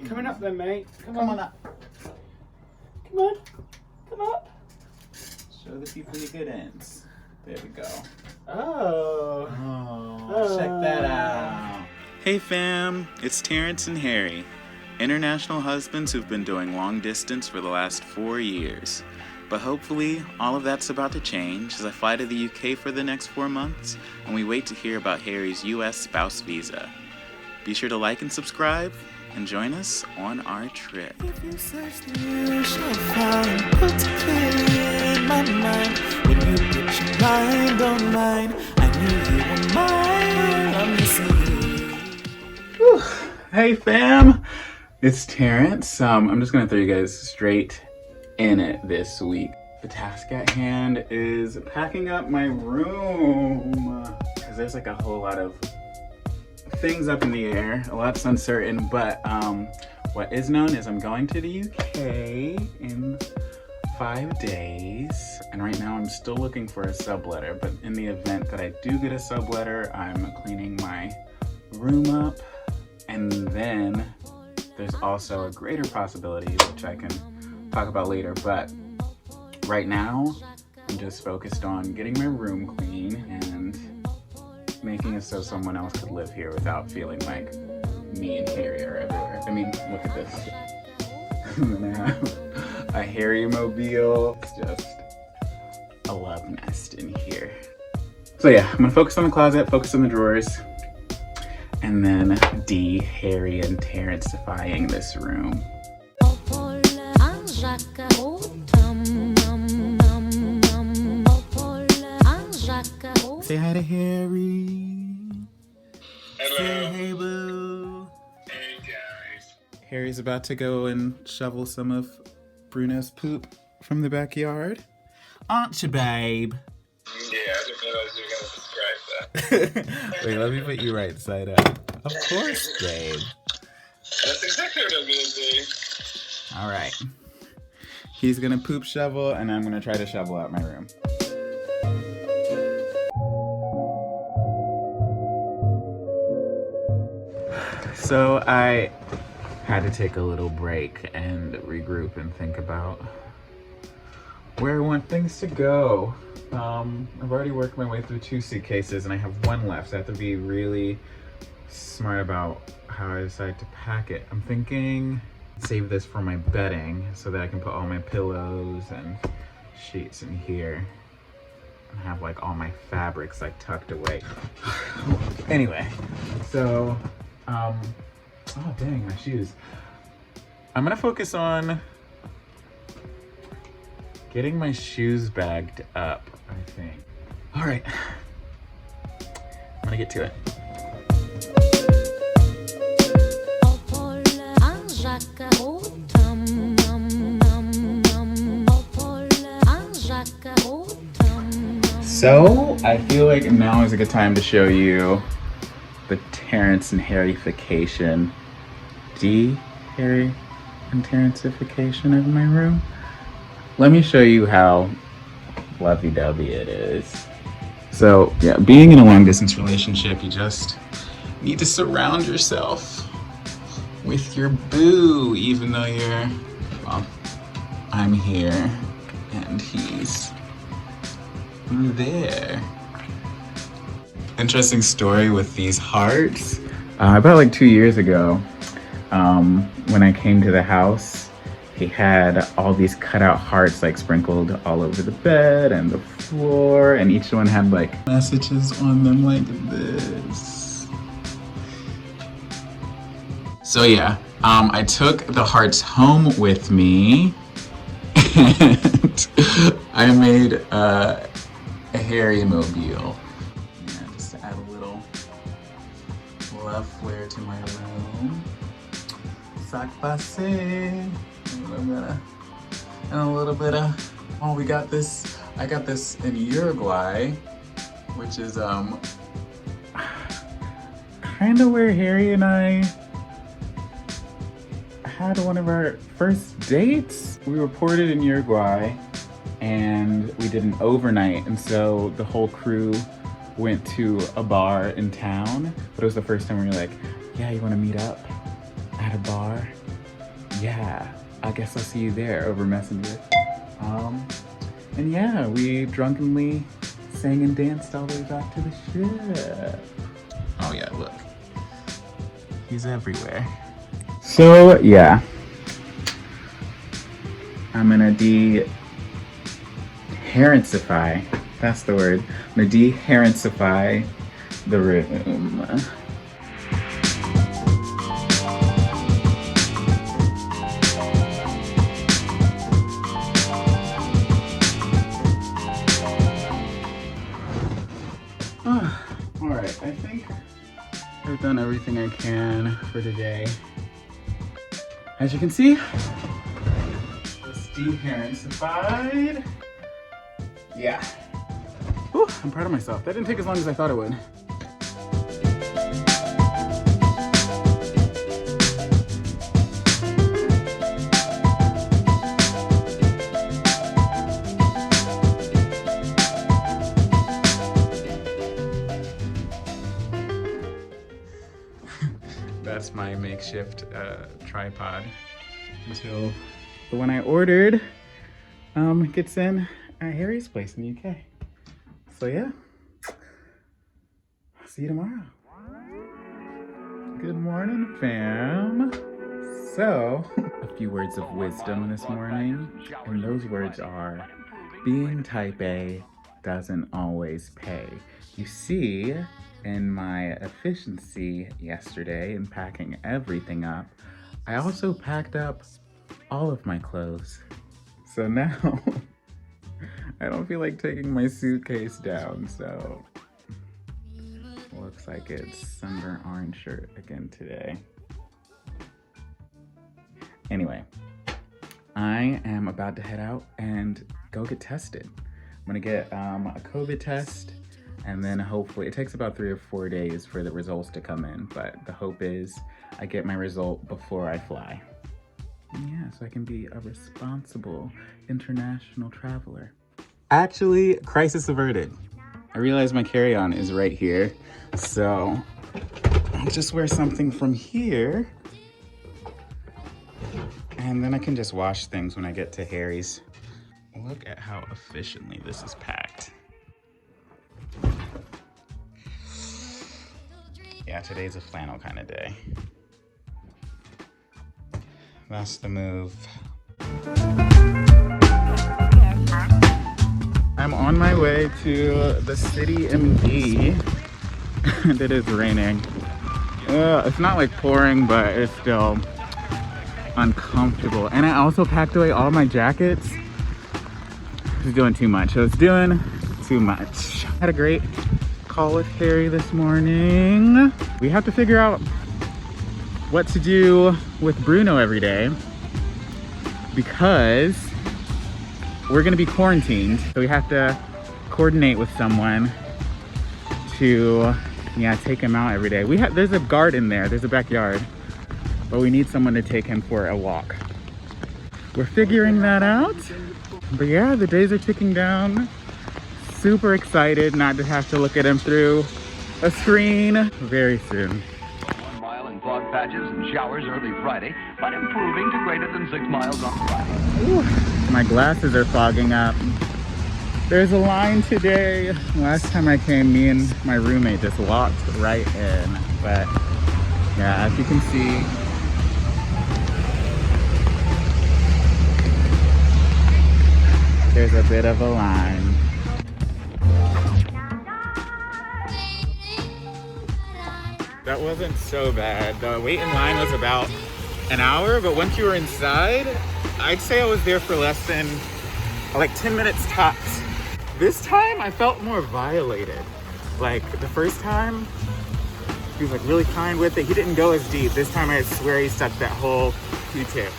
Coming up then, mate. Come on up. Come on. Come up. Show the people your good ends. There we go. Oh. Check that out. Hey fam, it's Terrance and Harry, international husbands who've been doing long distance for the last 4 years. But hopefully, all of that's about to change as I fly to the UK for the next 4 months, and we wait to hear about Harry's US spouse visa. Be sure to like and subscribe, and join us on our trip. If you search the you shall find, particularly in my mind. When you put your mind on mine, I knew you were mine. I'm missing you. Hey fam, it's Terrance. I'm just gonna throw you guys straight in it this week. The task at hand is packing up my room, because there's like a whole lot of things up in the air, a lot's uncertain, but what is known is I'm going to the UK in 5 days, and right now I'm still looking for a subletter, but in the event that I do get a subletter, I'm cleaning my room up, and then there's also a greater possibility, which I can talk about later, but right now I'm just focused on getting my room clean and making it so someone else could live here without feeling like me and Harry are everywhere. I mean, look at this. I'm gonna have a Harry-mobile. It's just a love nest in here. So yeah, I'm gonna focus on the closet, focus on the drawers, and then Harry and Terrance-ifying this room. Say hi to Harry. Hello. Say hey, boo. Hey, guys. Harry's about to go and shovel some of Bruno's poop from the backyard. Aren't you, babe? Yeah, I didn't realize you were going to describe that. Wait, let me put you right side up. Of course, babe. That's exactly what I'm going to do. All right. He's gonna poop shovel, and I'm gonna try to shovel out my room. So I had to take a little break and regroup and think about where I want things to go. I've already worked my way through 2 suitcases and I have 1 left, so I have to be really smart about how I decide to pack it. I'm thinking save this for my bedding so that I can put all my pillows and sheets in here and have like all my fabrics like tucked away. Anyway, so oh dang, my shoes. I'm gonna focus on getting my shoes bagged up, I think. All right, I'm gonna get to it. So I feel like now is a good time to show you the Terrance and Harry-fication, Harry and Terrance-ification of my room. Let me show you how lovey-dovey it is. So yeah, being in a long-distance relationship, you just need to surround yourself with your boo, even though well, I'm here and he's there. Interesting story with these hearts. About like 2 years ago, when I came to the house, he had all these cutout hearts like sprinkled all over the bed and the floor, and each one had like messages on them like this. So yeah, I took the hearts home with me and I made a Harry-mobile. Yeah, just to add a little love flair to my room. Sac passé. And a little bit of, oh, I got this in Uruguay, which is kind of where Harry and I had one of our first dates. We were ported in Uruguay and we did an overnight, and so the whole crew went to a bar in town, but it was the first time we were like, yeah, you want to meet up at a bar? yeah, I guess I'll see you there over Messenger. And yeah, we drunkenly sang and danced all the way back to the ship. Oh yeah, look. He's everywhere. So yeah, I'm gonna de-Harrancify, that's the word. I'm gonna de-Harrancify the room. Alright, I think I've done everything I can for today. As you can see, it's de-Harrancified. Yeah. Whew, I'm proud of myself. That didn't take as long as I thought it would. That's my makeshift tripod until the one I ordered gets in at Harry's place in the UK. So yeah, I'll see you tomorrow. Good morning, fam. So, a few words of wisdom this morning, and those words are, being type A doesn't always pay. You see, in my efficiency yesterday in packing everything up, I also packed up all of my clothes. So now, I don't feel like taking my suitcase down, so looks like it's sunburnt orange shirt again today. Anyway, I am about to head out and go get tested. I'm gonna get a COVID test, and then hopefully, it takes about 3 or 4 days for the results to come in, but the hope is I get my result before I fly. Yeah, so I can be a responsible international traveler. Actually, crisis averted. I realize my carry-on is right here, so I'll just wear something from here, and then I can just wash things when I get to Harry's. Look at how efficiently this is packed. Yeah, today's a flannel kind of day. That's the move. I'm on my way to the City MD. It is raining. It's not like pouring, but it's still uncomfortable. And I also packed away all my jackets. It's doing too much. So it's doing too much. Had a great call with Harry this morning. We have to figure out what to do with Bruno every day because we're gonna be quarantined. So we have to coordinate with someone to, yeah, take him out every day. There's a garden there, there's a backyard, but we need someone to take him for a walk. We're figuring that out. But yeah, the days are ticking down. Super excited not to have to look at him through a screen very soon. 1 mile in fog patches and showers early Friday, but improving to greater than 6 miles on Friday. Ooh, my glasses are fogging up. There's a line today. Last time I came, me and my roommate just walked right in. But yeah, as you can see, there's a bit of a line. That wasn't so bad. The wait in line was about an hour, but once you were inside, I'd say I was there for less than like 10 minutes tops. This time I felt more violated. Like the first time, he was like really kind with it. He didn't go as deep. This time I swear he stuck that whole Q-tip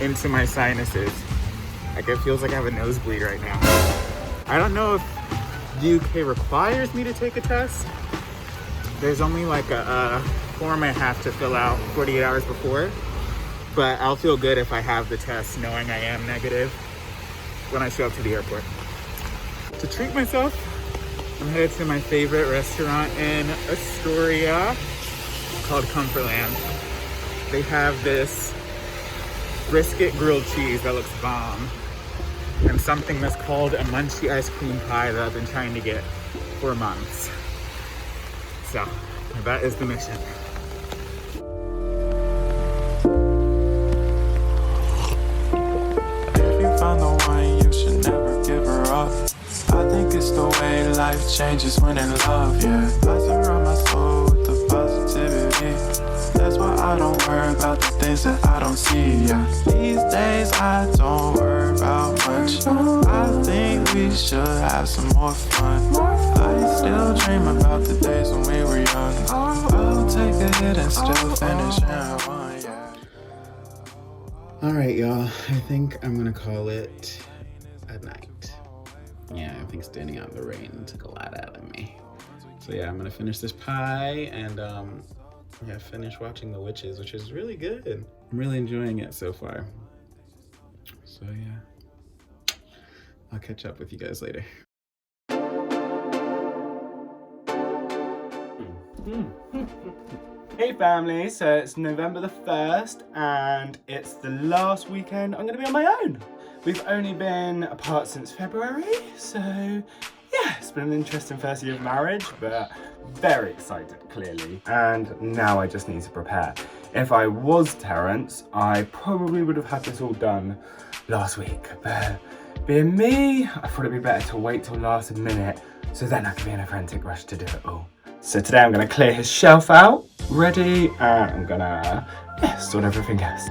into my sinuses. Like it feels like I have a nosebleed right now. I don't know if UK requires me to take a test. There's only like a form I have to fill out 48 hours before, but I'll feel good if I have the test knowing I am negative when I show up to the airport. To treat myself, I'm headed to my favorite restaurant in Astoria called Comfortland. they have this brisket grilled cheese that looks bomb, and something that's called a munchie ice cream pie that I've been trying to get for months. So that is the mission. If you find the one, you should never give her up. I think it's the way life changes when in love, yeah. I surround my soul with the positivity. That's why I don't worry about the things that I don't see, yeah. These days I don't worry about much. I think we should have some more fun. I still dream about the days when we were young. I'll take a hit and still finish in one, yeah. All right, y'all, I think I'm gonna call it a night. Yeah, I think standing out in the rain took a lot out of me. So yeah, I'm gonna finish this pie and yeah, finish watching The Witches, which is really good. I'm really enjoying it so far. So yeah, I'll catch up with you guys later. Hey family, so it's November the 1st and it's the last weekend I'm gonna be on my own. We've only been apart since February, so yeah, it's been an interesting first year of marriage, but very excited, clearly. And now I just need to prepare. If I was Terrance, I probably would have had this all done last week, but being me, I thought it'd be better to wait till last minute, so then I could be in a frantic rush to do it all. So today I'm gonna clear his shelf out, ready, and I'm gonna, sort everything else.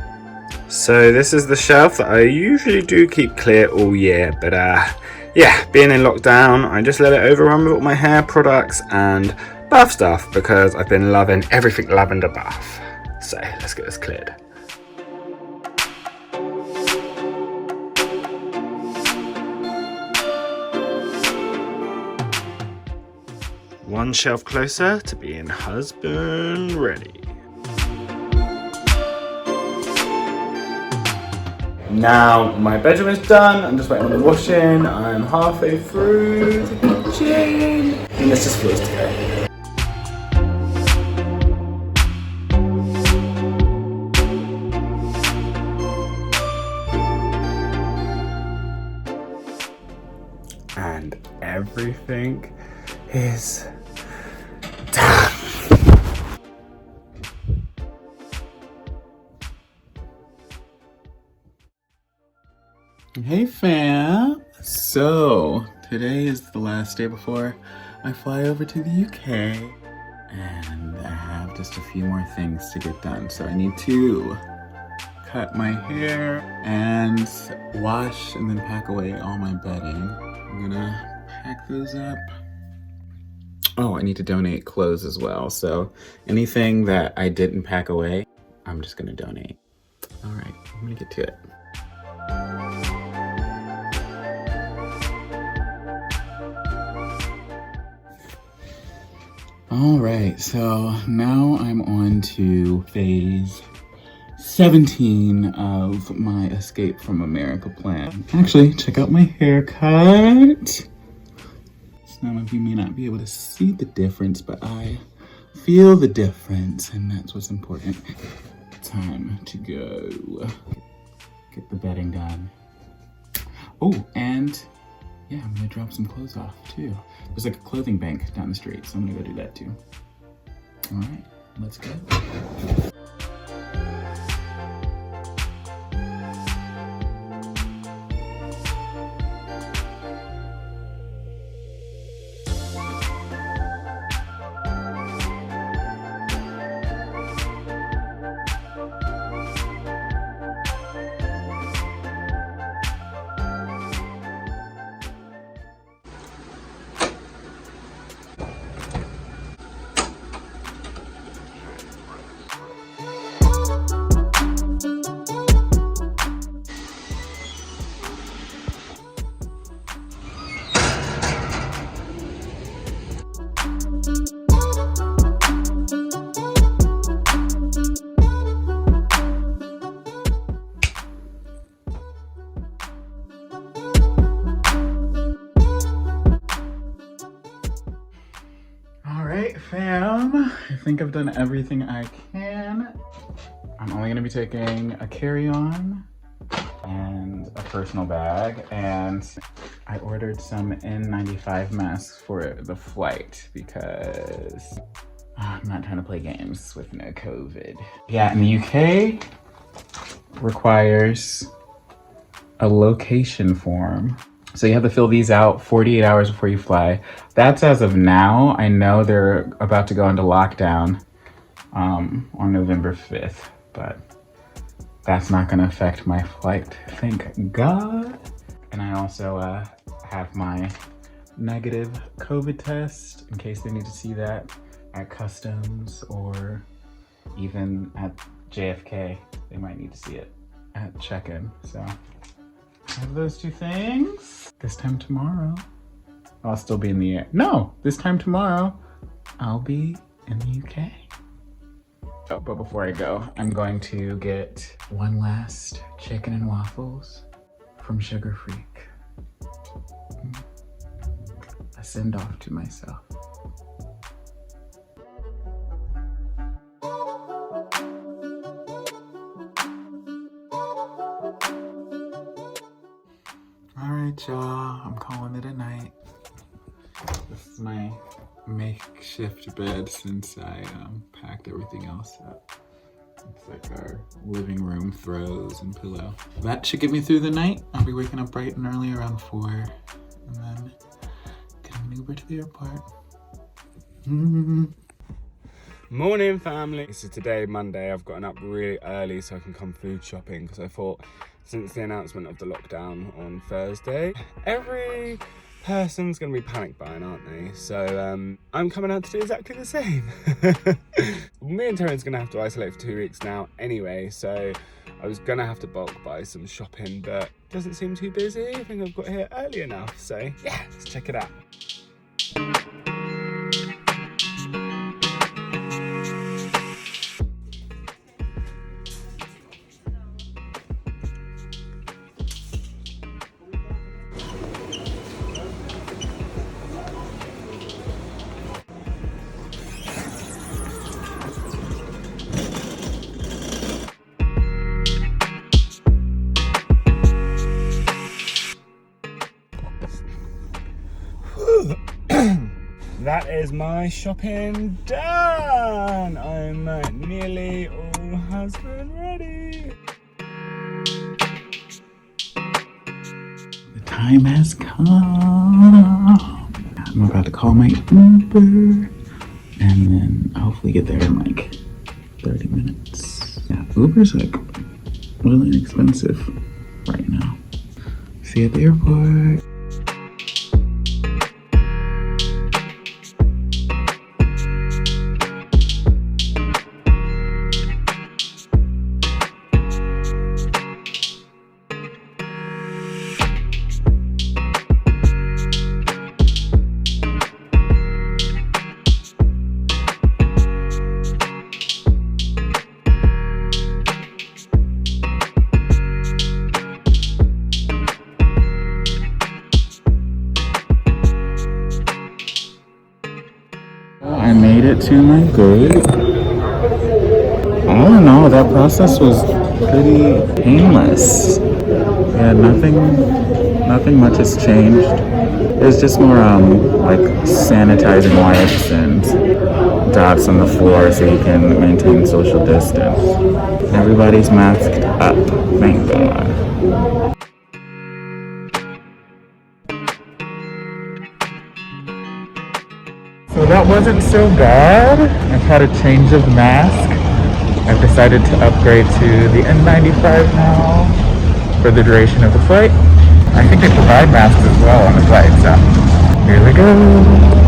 So this is the shelf that I usually do keep clear all year, but yeah, being in lockdown, I just let it overrun with all my hair products and bath stuff because I've been loving everything lavender bath. So let's get this cleared. One shelf closer to being husband ready. Now my bedroom is done, I'm just waiting on the washing, I'm halfway through the kitchen, and this just feels to go. And everything is done. Hey fam! So, today is the last day before I fly over to the UK, and I have just a few more things to get done. So I need to cut my hair and wash and then pack away all my bedding. I'm gonna pack those up. Oh, I need to donate clothes as well. So anything that I didn't pack away, I'm just gonna donate. All right, I'm gonna get to it. All right, so now I'm on to phase 17 of my Escape from America plan. Actually, check out my haircut. Some of you may not be able to see the difference, but I feel the difference, and that's what's important. Time to go. Get the bedding done. Oh, and yeah, I'm gonna drop some clothes off too. There's like a clothing bank down the street, so I'm gonna go do that too. All right, let's go. Fam, I think I've done everything I can. I'm only gonna be taking a carry-on and a personal bag, and I ordered some N95 masks for the flight because I'm not trying to play games with no COVID. Yeah, in the UK, requires a location form. So you have to fill these out 48 hours before you fly. That's as of now. I know they're about to go into lockdown on November 5th, but that's not gonna affect my flight, thank God. And I also have my negative COVID test in case they need to see that at customs or even at JFK. They might need to see it at check-in. So I have those two things. This time tomorrow, I'll still be in the air. No, this time tomorrow, I'll be in the UK. Oh, but before I go, I'm going to get one last chicken and waffles from Sugar Freak. A send off to myself. All right, y'all, I'm calling it a night. This is my makeshift bed since I packed everything else up. It's like our living room throws and pillow. That should get me through the night. I'll be waking up bright and early around 4 and then getting an Uber to the airport. Morning, family. So today, Monday, I've gotten up really early so I can come food shopping because I thought since the announcement of the lockdown on Thursday, every person's gonna be panic buying, aren't they? So I'm coming out to do exactly the same. Me and Terrance gonna have to isolate for 2 weeks now anyway, so I was gonna have to bulk buy some shopping, but it doesn't seem too busy. I think I've got here early enough, so yeah, let's check it out. That is my shopping done. I'm nearly all husband ready. The time has come. I'm about to call my Uber and then hopefully get there in like 30 minutes. Yeah, Uber's like really inexpensive right now. See you at the airport. I made it to my gate. All in all, that process was pretty painless. Yeah, nothing much has changed. There's just more like sanitizing wipes and dots on the floor so you can maintain social distance. Everybody's masked up, thank God. So that wasn't so bad. I've had a change of mask. I've decided to upgrade to the N95 now for the duration of the flight. I think they provide masks as well on the flight, so here we go.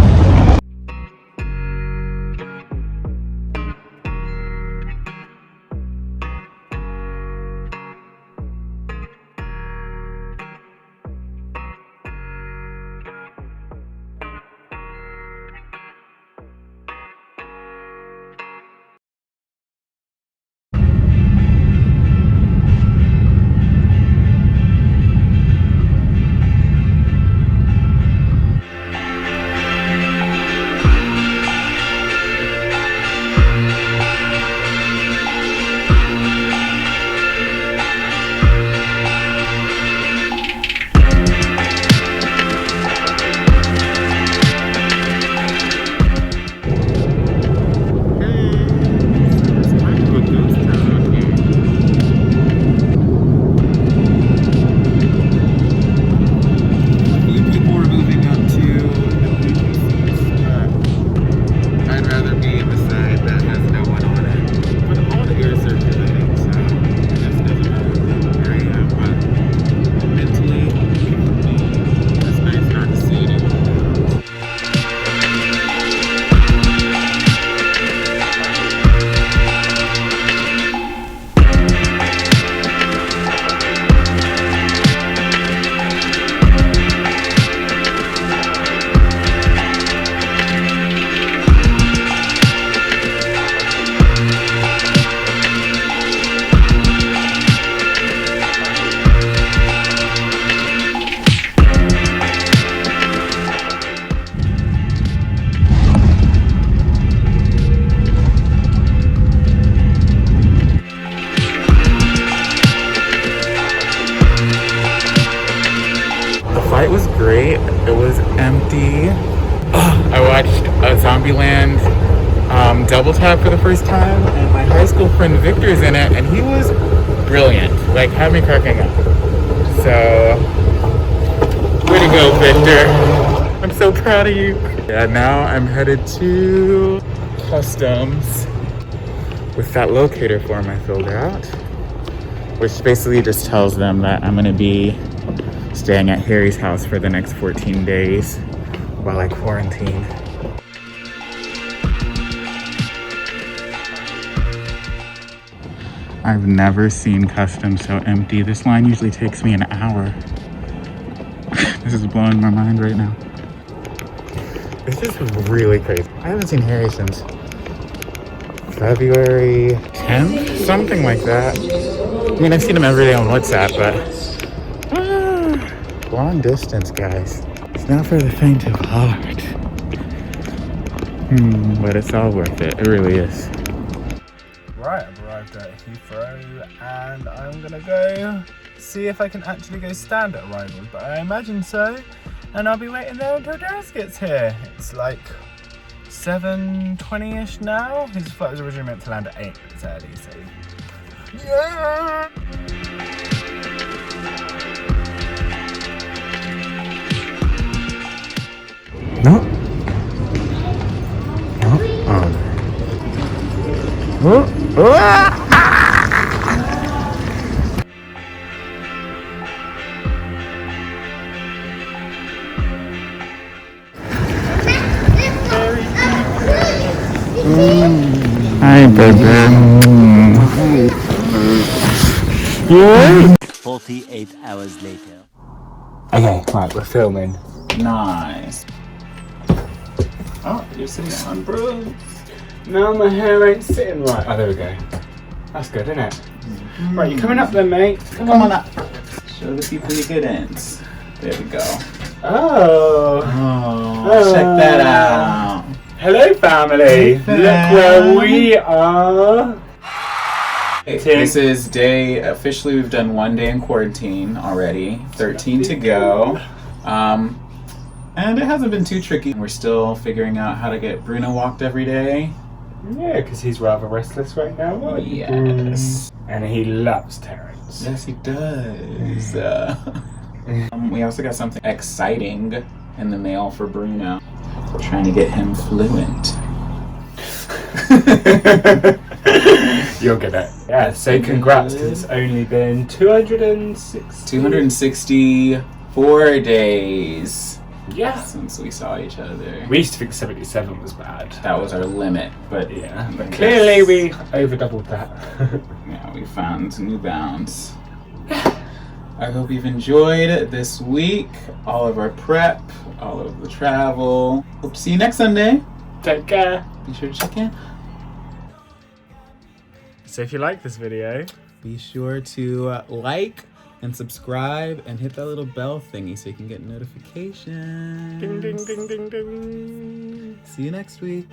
it was empty. I watched a Zombieland double tap for the first time, and my high school friend Victor's in it, and he was brilliant. Like, had me cracking up. So, way to go, Victor. I'm so proud of you. Yeah, now I'm headed to Customs with that locator form I filled out, which basically just tells them that I'm gonna be staying at Harry's house for the next 14 days while I quarantine. I've never seen Customs so empty. This line usually takes me an hour. This is blowing my mind right now. This is really crazy. I haven't seen Harry since February 10th, something like that. I mean, I've seen him every day on WhatsApp, but long distance, guys. It's not for the faint of heart. But it's all worth it. It really is. Right, I've arrived at Heathrow and I'm gonna go see if I can actually go stand at arrivals, but I imagine so. And I'll be waiting there until Terrance gets here. It's like 7:20ish now. His flight was originally meant to land at 8, but it's early, so yeah! No. Hi, baby. Yeah. 48 hours later. Okay, right, we're filming. Nice. Oh, you're sitting on bro. No, my hair ain't sitting right. Oh, there we go. That's good, isn't it? Right, you coming up then, mate? Come on up. Show the people your good ends. There we go. Oh. Oh, check that out. Hello, family. Hey, Look where we are. This is officially we've done 1 day in quarantine already. 13 to go. And it hasn't been too tricky. We're still figuring out how to get Bruno walked every day. Yeah, because he's rather restless right now. Yes. And he loves Terrance. Yes, he does. We also got something exciting in the mail for Bruno. We're trying to get him fluent. You'll get it. Yeah, so congrats, because it's only been 264 days. Yeah. Since we saw each other. We used to think 77 was bad. That was our limit, but yeah. But clearly we over doubled that. Yeah, we found new bounds. I hope you've enjoyed this week, all of our prep, all of the travel. Hope to see you next Sunday. Take care. Be sure to check in. So if you like this video, be sure to like and subscribe and hit that little bell thingy so you can get notifications. Ding, ding, ding, ding, ding. See you next week.